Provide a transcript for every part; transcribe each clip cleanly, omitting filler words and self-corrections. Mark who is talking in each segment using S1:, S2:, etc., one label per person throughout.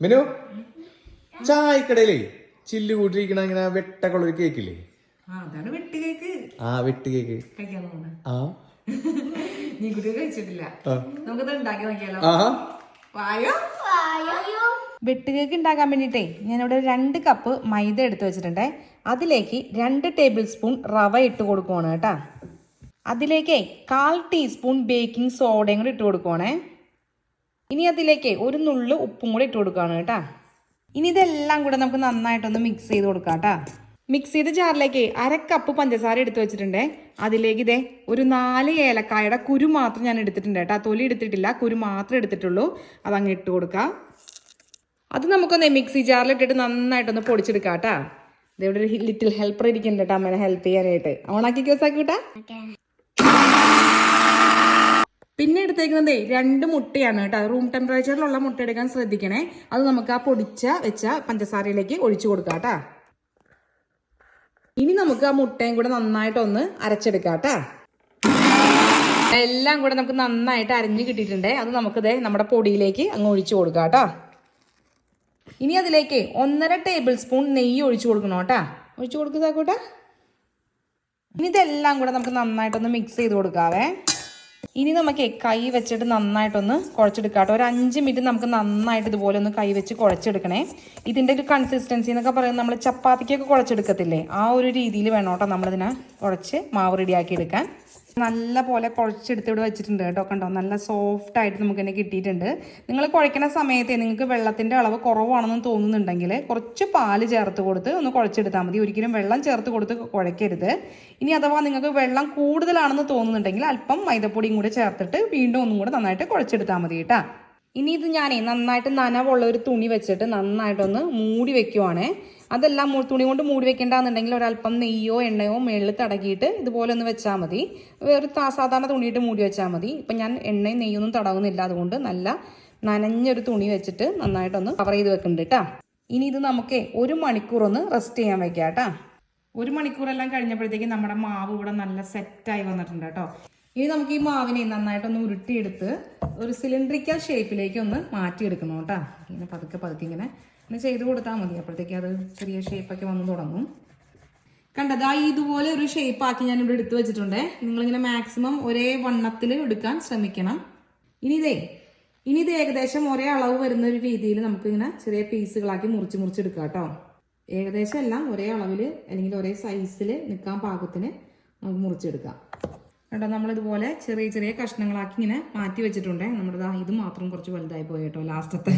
S1: Menu ചായക്കടയിലേ ചില്ല് കൂട്ടിരിക്കണ ഇങ്ങനെ വെട്ടക്കുള്ളൊരു കേക്കില്ലേ? ആ വെട്ട് കേക്ക്. ആ
S2: വെട്ട് കേക്ക് ഉണ്ടാക്കാൻ വേണ്ടിയിട്ടേ ഞാനിവിടെ 2 കപ്പ് മൈദ എടുത്ത് വെച്ചിട്ടുണ്ടേ. അതിലേക്ക് 2 ടേബിൾ സ്പൂൺ റവ ഇട്ട് കൊടുക്കുവാണ് കേട്ടാ. അതിലേക്ക് 1/4 ടീസ്പൂൺ ബേക്കിംഗ് സോഡയും കൂടി ഇട്ട് കൊടുക്കുവാണേ. ഇനി അതിലേക്ക് ഒരു നുള്ളു ഉപ്പും കൂടി ഇട്ട് കൊടുക്കുകയാണ് കേട്ടാ. ഇനി ഇതെല്ലാം കൂടെ നമുക്ക് നന്നായിട്ടൊന്ന് മിക്സ് ചെയ്ത് കൊടുക്കാം കേട്ടാ. മിക്സ് ചെയ്ത ജാറിലേക്ക് 1/2 കപ്പ് പഞ്ചസാര എടുത്ത് വെച്ചിട്ടുണ്ടേ. അതിലേക്ക് ഇതേ ഒരു 4 ഏലക്കായുടെ കുരു മാത്രം ഞാൻ എടുത്തിട്ടുണ്ട് കേട്ടോ. തൊലി എടുത്തിട്ടില്ല, കുരു മാത്രമേ എടുത്തിട്ടുള്ളൂ. അതങ്ങ് ഇട്ട് കൊടുക്കാം. അത് നമുക്കൊന്ന് മിക്സി ജാറിലിട്ടിട്ട് നന്നായിട്ടൊന്ന് പൊടിച്ചെടുക്കാം കേട്ടാ. ഇതെവിടെ ഒരു ലിറ്റിൽ ഹെൽപ്പർ ഇരിക്കുന്നുണ്ട് കേട്ടോ അമ്മേനെ ഹെൽപ്പ് ചെയ്യാനായിട്ട്. ഓണാക്കി കേസാക്കി കേട്ടാ. പിന്നെ എടുത്തേക്കുന്നത് 2 മുട്ടയാണ് കേട്ടോ. റൂം ടെമ്പറേച്ചറിലുള്ള മുട്ട എടുക്കാൻ ശ്രദ്ധിക്കണേ. അത് നമുക്ക് ആ പൊടിച്ച വെച്ച പഞ്ചസാരയിലേക്ക് ഒഴിച്ചു കൊടുക്കാം കേട്ടാ. ഇനി നമുക്ക് ആ മുട്ടയും കൂടെ നന്നായിട്ടൊന്ന് അരച്ചെടുക്കാം കേട്ടാ. എല്ലാം കൂടെ നമുക്ക് നന്നായിട്ട് അരഞ്ഞ് കിട്ടിയിട്ടുണ്ട്. അത് നമുക്കിത് നമ്മുടെ പൊടിയിലേക്ക് അങ്ങ് ഒഴിച്ചു കൊടുക്കാം കേട്ടോ. ഇനി അതിലേക്ക് 1.5 ടേബിൾ സ്പൂൺ നെയ്യ് ഒഴിച്ചു കൊടുക്കണം കേട്ടാ. ഒഴിച്ചു കൊടുക്കാക്കൂട്ടാ. ഇനി ഇതെല്ലാം കൂടെ നമുക്ക് നന്നായിട്ടൊന്ന് മിക്സ് ചെയ്ത് കൊടുക്കാവേ. ഇനി നമുക്ക് കൈ വെച്ചിട്ട് നന്നായിട്ടൊന്ന് കുഴച്ചെടുക്കാം കേട്ടോ. ഒരു 5 മിനിറ്റ് നമുക്ക് നന്നായിട്ട് ഇതുപോലെ ഒന്ന് കൈ വെച്ച് കുഴച്ചെടുക്കണേ. ഇതിൻ്റെ ഒരു കൺസിസ്റ്റൻസി എന്നൊക്കെ പറയുന്നത് നമ്മൾ ചപ്പാത്തിക്കൊക്കെ കുഴച്ചെടുക്കത്തില്ലേ, ആ ഒരു രീതിയിൽ വേണം കേട്ടോ നമ്മളിതിനെ കുഴച്ച് മാവ് റെഡിയാക്കി എടുക്കാൻ. നല്ല പോലെ കുഴച്ചെടുത്ത് ഇവിടെ വെച്ചിട്ടുണ്ട് കേട്ടോ. കണ്ടോ, നല്ല സോഫ്റ്റ് ആയിട്ട് നമുക്ക് തന്നെ കിട്ടിയിട്ടുണ്ട്. നിങ്ങൾ കുഴയ്ക്കുന്ന സമയത്ത് നിങ്ങൾക്ക് വെള്ളത്തിൻ്റെ അളവ് കുറവാണെന്ന് തോന്നുന്നുണ്ടെങ്കിൽ കുറച്ച് പാല് ചേർത്ത് കൊടുത്ത് ഒന്ന് കുഴച്ചെടുത്താൽ മതി. ഒരിക്കലും വെള്ളം ചേർത്ത് കൊടുത്ത് കുഴയ്ക്കരുത്. ഇനി അഥവാ നിങ്ങൾക്ക് വെള്ളം കൂടുതലാണെന്ന് തോന്നുന്നുണ്ടെങ്കിൽ അല്പം മൈദപ്പൊടിയും കൂടി ചേർത്തിട്ട് വീണ്ടും ഒന്നും കൂടെ നന്നായിട്ട് കുഴച്ചെടുത്താൽ മതി കേട്ടോ. ഇനി ഇത് ഞാനേ നന്നായിട്ട് നനവുള്ള ഒരു തുണി വെച്ചിട്ട് നന്നായിട്ടൊന്ന് മൂടി വെക്കുവാണേ. അതെല്ലാം തുണി കൊണ്ട് മൂടി വെക്കേണ്ടതെന്നുണ്ടെങ്കിൽ ഒരല്പം നെയ്യോ എണ്ണയോ മേളിൽ തടകിയിട്ട് ഇതുപോലെ ഒന്ന് വെച്ചാൽ മതി. വേറെ സാധാരണ തുണിയിട്ട് മൂടി വെച്ചാൽ മതി. ഇപ്പം ഞാൻ എണ്ണയും നെയ്യൊന്നും തടവുന്നില്ല, അതുകൊണ്ട് നല്ല നനഞ്ഞൊരു തുണി വെച്ചിട്ട് നന്നായിട്ടൊന്ന് കവർ ചെയ്ത് വെക്കുന്നുണ്ട് കേട്ടോ. ഇനി ഇത് നമുക്ക് 1 മണിക്കൂർ ഒന്ന് റെസ്റ്റ് ചെയ്യാൻ വെക്കാം കേട്ടോ. 1 മണിക്കൂറെല്ലാം കഴിഞ്ഞപ്പോഴത്തേക്ക് നമ്മുടെ മാവ് ഇവിടെ നല്ല സെറ്റായി വന്നിട്ടുണ്ട് കേട്ടോ. ഇനി നമുക്ക് ഈ മാവിനെ നന്നായിട്ടൊന്ന് ഉരുട്ടിയെടുത്ത് ഒരു സിലിണ്ടറിക്കൽ ഷേപ്പിലേക്ക് ഒന്ന് മാറ്റിയെടുക്കണം കേട്ടോ. ഇങ്ങനെ പതുക്കെ ഇങ്ങനെ ചെയ്ത് കൊടുത്താൽ മതി. അപ്പോഴത്തേക്ക് അത് ചെറിയ ഷേപ്പൊക്കെ വന്ന് തുടങ്ങും. കണ്ടതാ ഇതുപോലെ ഒരു ഷേപ്പാക്കി ഞാൻ ഇവിടെ എടുത്ത് വെച്ചിട്ടുണ്ട്. നിങ്ങളിങ്ങനെ മാക്സിമം ഒരേ വണ്ണത്തിൽ എടുക്കാൻ ശ്രമിക്കണം. ഇനി ഇത് ഏകദേശം ഒരേ അളവ് വരുന്ന ഒരു രീതിയിൽ നമുക്കിങ്ങനെ ചെറിയ പീസുകളാക്കി മുറിച്ചെടുക്കാം കേട്ടോ. ഏകദേശം എല്ലാം ഒരേ അളവിൽ അല്ലെങ്കിൽ ഒരേ സൈസിൽ നിൽക്കാൻ പാകത്തിന് നമുക്ക് മുറിച്ചെടുക്കാം കേട്ടോ. നമ്മളിതുപോലെ ചെറിയ കഷ്ണങ്ങളാക്കി ഇങ്ങനെ മാറ്റി വെച്ചിട്ടുണ്ട്. നമ്മുടെ ഇത് മാത്രം കുറച്ച് വലുതായി പോയി കേട്ടോ ലാസ്റ്റത്തെ.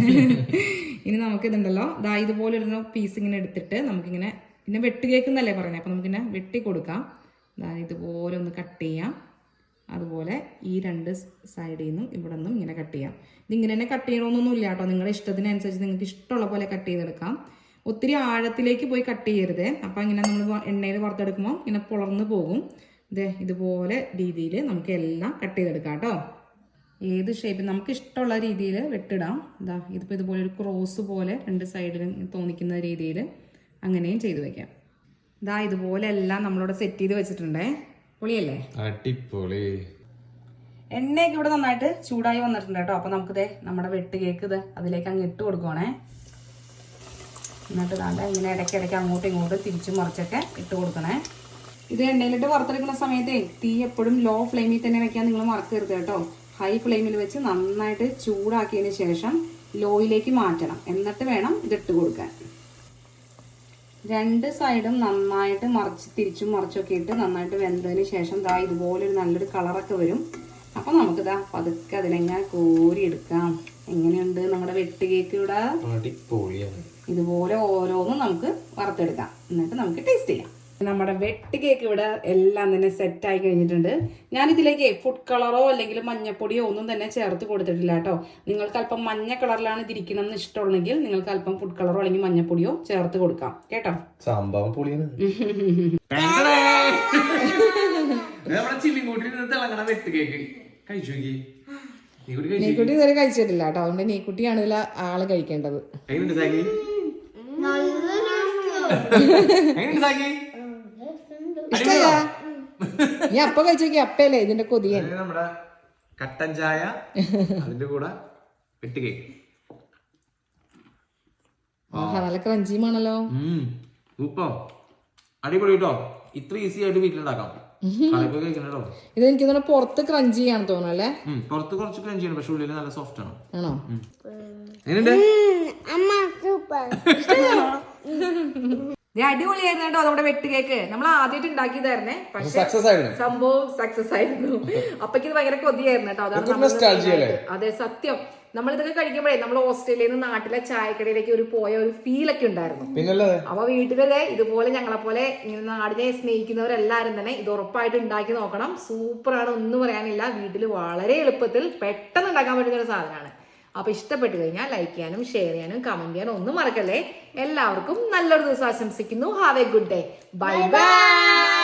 S2: ഇനി നമുക്കിതുണ്ടല്ലോ ഇതുപോലെ ഒരു പീസ് ഇങ്ങനെ എടുത്തിട്ട് നമുക്കിങ്ങനെ പിന്നെ വെട്ട് കേൾക്കുന്നല്ലേ പറയുന്നത്, അപ്പോൾ നമുക്കിങ്ങനെ വെട്ടി കൊടുക്കാം. ഇതുപോലെ ഒന്ന് കട്ട് ചെയ്യാം. അതുപോലെ ഈ 2 സൈഡിൽ നിന്നും ഇവിടെ നിന്നും ഇങ്ങനെ കട്ട് ചെയ്യാം. ഇതിങ്ങനെ തന്നെ കട്ട് ചെയ്യണമെന്നൊന്നും ഇല്ല കേട്ടോ. നിങ്ങളുടെ ഇഷ്ടത്തിനനുസരിച്ച് നിങ്ങൾക്ക് ഇഷ്ടമുള്ള പോലെ കട്ട് ചെയ്തെടുക്കാം. ഒത്തിരി ആഴത്തിലേക്ക് പോയി കട്ട് ചെയ്യരുത്. അപ്പോൾ ഇങ്ങനെ നമ്മൾ എണ്ണയിൽ വറുത്തെടുക്കുമ്പോൾ ഇങ്ങനെ പുളർന്ന് പോകും. ഇതുപോലെ രീതിയിൽ നമുക്ക് എല്ലാം കട്ട് ചെയ്തെടുക്കാം കേട്ടോ. ഏത് ഷേപ്പിൽ നമുക്ക് ഇഷ്ടമുള്ള രീതിയിൽ വെട്ടിടാം. ഇതിപ്പോൾ ഇതുപോലെ ഒരു ക്രോസ് പോലെ 2 സൈഡിലും തോന്നിക്കുന്ന രീതിയിൽ അങ്ങനെയും ചെയ്ത് വെക്കാം. ഇതുപോലെ എല്ലാം നമ്മളിവിടെ സെറ്റ് ചെയ്ത് വെച്ചിട്ടുണ്ടേ. പൊളിയല്ലേ?
S1: അടിപൊളി.
S2: എണ്ണയൊക്കെ ഇവിടെ നന്നായിട്ട് ചൂടായി വന്നിട്ടുണ്ട് കേട്ടോ. അപ്പോൾ നമുക്ക് നമ്മുടെ വെട്ട് കേക്ക് അതിലേക്ക് അങ്ങ് ഇട്ട് കൊടുക്കുവാണേ. എന്നിട്ട് ഇങ്ങനെ ഇടയ്ക്കിടയ്ക്ക് അങ്ങോട്ടും ഇങ്ങോട്ടും തിരിച്ചും മറിച്ചൊക്കെ ഇട്ട് കൊടുക്കണേ. ഇത് എണ്ണയിലിട്ട് വറുത്തെടുക്കുന്ന സമയത്ത് തീ എപ്പോഴും ലോ ഫ്ലെയിമിൽ തന്നെ വെക്കാൻ നിങ്ങൾ മറക്കരുത് കേട്ടോ. ഹൈ ഫ്ലെയിമിൽ വെച്ച് നന്നായിട്ട് ചൂടാക്കിയതിന് ശേഷം ലോയിലേക്ക് മാറ്റണം. എന്നിട്ട് വേണം ഇതിട്ട് കൊടുക്കാൻ. 2 സൈഡും നന്നായിട്ട് തിരിച്ചും മറിച്ചൊക്കെ ഇട്ട് നന്നായിട്ട് വെന്തതിന് ശേഷം ഇതുപോലെ ഒരു നല്ലൊരു കളറൊക്കെ വരും. അപ്പം നമുക്ക് പതുക്കെ അതിനെങ്ങനെ കോരിയെടുക്കാം. എങ്ങനെയുണ്ട് നമ്മുടെ വെട്ട് കേക്ക് ഇവിടെ? ഇതുപോലെ ഓരോന്നും നമുക്ക് വറുത്തെടുക്കാം. എന്നിട്ട് നമുക്ക് ടേസ്റ്റ് ചെയ്യാം. നമ്മുടെ വെട്ട് കേക്ക് ഇവിടെ എല്ലാം തന്നെ സെറ്റായി കഴിഞ്ഞിട്ടുണ്ട്. ഞാനിതിലേക്ക് ഫുഡ് കളറോ അല്ലെങ്കിൽ മഞ്ഞപ്പൊടിയോ ഒന്നും തന്നെ ചേർത്ത് കൊടുത്തിട്ടില്ല കേട്ടോ. നിങ്ങൾക്ക് അല്പം മഞ്ഞ കളറിലാണ് ഇതിരിക്കണം എന്ന് ഇഷ്ടമുണ്ടെങ്കിൽ നിങ്ങൾക്ക് അല്പം ഫുഡ് കളറോ അല്ലെങ്കിൽ മഞ്ഞപ്പൊടിയോ ചേർത്ത് കൊടുക്കാം കേട്ടോ.
S1: സംഭവം പൊളിയാണ്.
S2: നീക്കുട്ടി ഇതുവരെ കഴിച്ചിട്ടില്ല കേട്ടോ. അതുകൊണ്ട് നീക്കുട്ടിയാണ് ഇതിൽ ആള് കഴിക്കേണ്ടത്. നീ അപ്പ കഴിച്ചോക്കി. അപ്പയല്ലേ ഇതിന്റെ കൊതിയൻ.
S1: നമ്മുടെ കട്ടൻ ചായ അതിന്റെ കൂടെ വെട്ട് കേക്ക്.
S2: നല്ല ക്രഞ്ചിയുമാണല്ലോ.
S1: സൂപ്പർ, അടിപൊളി കേട്ടോ. ഇത്ര ഈസി ആയിട്ട് വീട്ടിലുണ്ടാക്കാം.
S2: ഇത് എനിക്ക് തോന്നുന്നു പുറത്ത് ക്രഞ്ചി ചെയ്യാൻ തോന്നുന്നു അല്ലേ?
S1: പുറത്ത് കുറച്ച് ക്രഞ്ചി ആണ്, പക്ഷെ ഉള്ളിൽ നല്ല സോഫ്റ്റ് ആണ്.
S2: ആണോ? അടിപൊളിയായിരുന്നു കേട്ടോ നമ്മുടെ വെട്ട് കേക്ക്. നമ്മൾ ആദ്യമായിട്ട് ഉണ്ടാക്കിയതായിരുന്നേ, പക്ഷെ സംഭവം സക്സസ് ആയിരുന്നു. അപ്പൊക്ക് ഇത് ഭയങ്കര കൊതിയായിരുന്നു കേട്ടോ. അതാണ് അതെ, സത്യം. നമ്മൾ ഇതൊക്കെ കഴിക്കുമ്പോഴേ നമ്മൾ ഓസ്ട്രേലിയയിൽ നിന്ന് നാട്ടിലെ ചായക്കടയിലേക്ക് പോയ ഒരു ഫീലൊക്കെ ഉണ്ടായിരുന്നു. അപ്പൊ വീട്ടിലെ ഇതുപോലെ ഞങ്ങളെ പോലെ ഇങ്ങനെ നാടിനെ സ്നേഹിക്കുന്നവരെല്ലാരും തന്നെ ഇത് ഉറപ്പായിട്ട് ഉണ്ടാക്കി നോക്കണം. സൂപ്പറാണ്, ഒന്നും പറയാനില്ല. വീട്ടിൽ വളരെ എളുപ്പത്തിൽ പെട്ടെന്ന് ഉണ്ടാക്കാൻ പറ്റുന്ന ഒരു സാധനമാണ്. അപ്പൊ ഇഷ്ടപ്പെട്ടു കഴിഞ്ഞാൽ ലൈക്ക് ചെയ്യാനും ഷെയർ ചെയ്യാനും കമന്റ് ചെയ്യാനും ഒന്നും മറക്കല്ലേ. എല്ലാവർക്കും നല്ലൊരു ദിവസം ആശംസിക്കുന്നു. Have A good day. Bye bye.